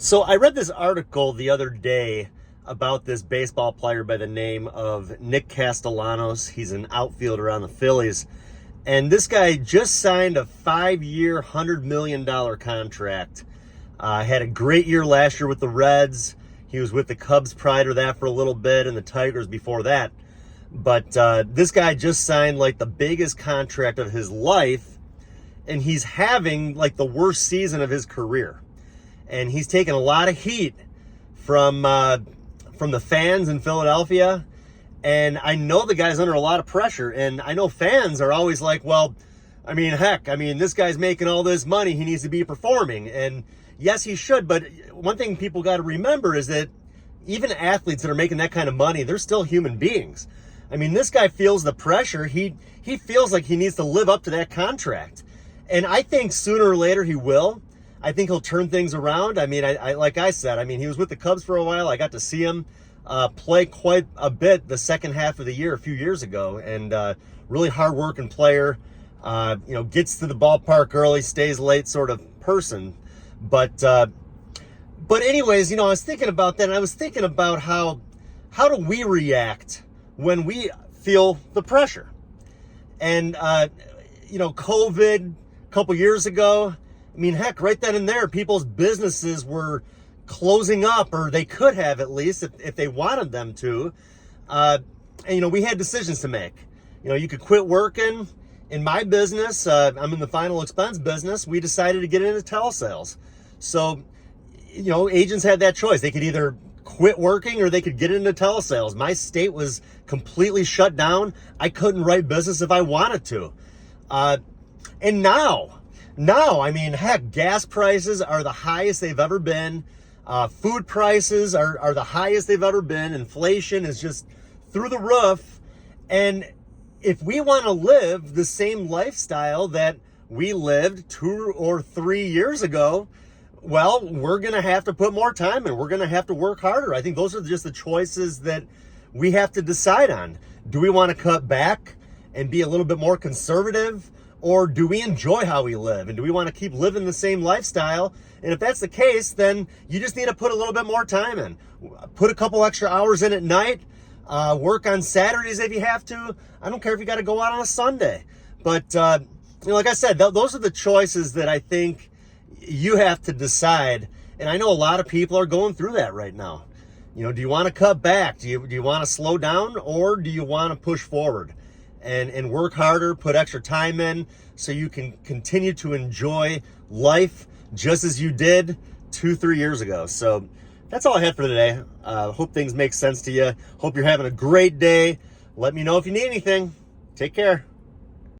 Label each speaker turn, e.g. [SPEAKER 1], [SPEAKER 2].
[SPEAKER 1] So I read this article the other day about this baseball player by the name of Nick Castellanos. He's an outfielder on the Phillies. And this guy just signed a 5-year, $100 million contract. Had a great year last year with the Reds. He was with the Cubs prior to that for a little bit and the Tigers before that. But this guy just signed like the biggest contract of his life. And he's having like the worst season of his career. And he's taken a lot of heat from the fans in Philadelphia. And I know the guy's under a lot of pressure. And I know fans are always like, well, this guy's making all this money. He needs to be performing. And yes, he should. But one thing people got to remember is that even athletes that are making that kind of money, they're still human beings. I mean, this guy feels the pressure. He feels like he needs to live up to that contract. And I think sooner or later he will. I think he'll turn things around. I mean, I like I said, he was with the Cubs for a while. I got to see him play quite a bit the second half of the year a few years ago, and really hard-working player. Gets to the ballpark early, stays late sort of person. But anyways, I was thinking about that, and I was thinking about how do we react when we feel the pressure? And COVID a couple years ago. Right then and there, people's businesses were closing up, or they could have at least if they wanted them to. And we had decisions to make. You could quit working. In my business, I'm in the final expense business. We decided to get into telesales. So, agents had that choice. They could either quit working or they could get into telesales. My state was completely shut down. I couldn't write business if I wanted to. And now, gas prices are the highest they've ever been. Food prices are the highest they've ever been. Inflation is just through the roof. And if we want to live the same lifestyle that we lived 2 or 3 years ago, well, we're going to have to put more time in. We're going to have to work harder. I think those are just the choices that we have to decide on. Do we want to cut back and be a little bit more conservative? Or do we enjoy how we live? And do we want to keep living the same lifestyle? And if that's the case, then you just need to put a little bit more time in. Put a couple extra hours in at night. Work on Saturdays if you have to. I don't care if you got to go out on a Sunday. But, like I said, those are the choices that I think you have to decide. And I know a lot of people are going through that right now. Do you want to cut back? Do you want to slow down? Or do you want to push forward? And work harder, put extra time in so you can continue to enjoy life just as you did 2-3 years ago. So that's all I had for today. Hope things make sense to you. Hope you're having a great day. Let me know if you need anything. Take care.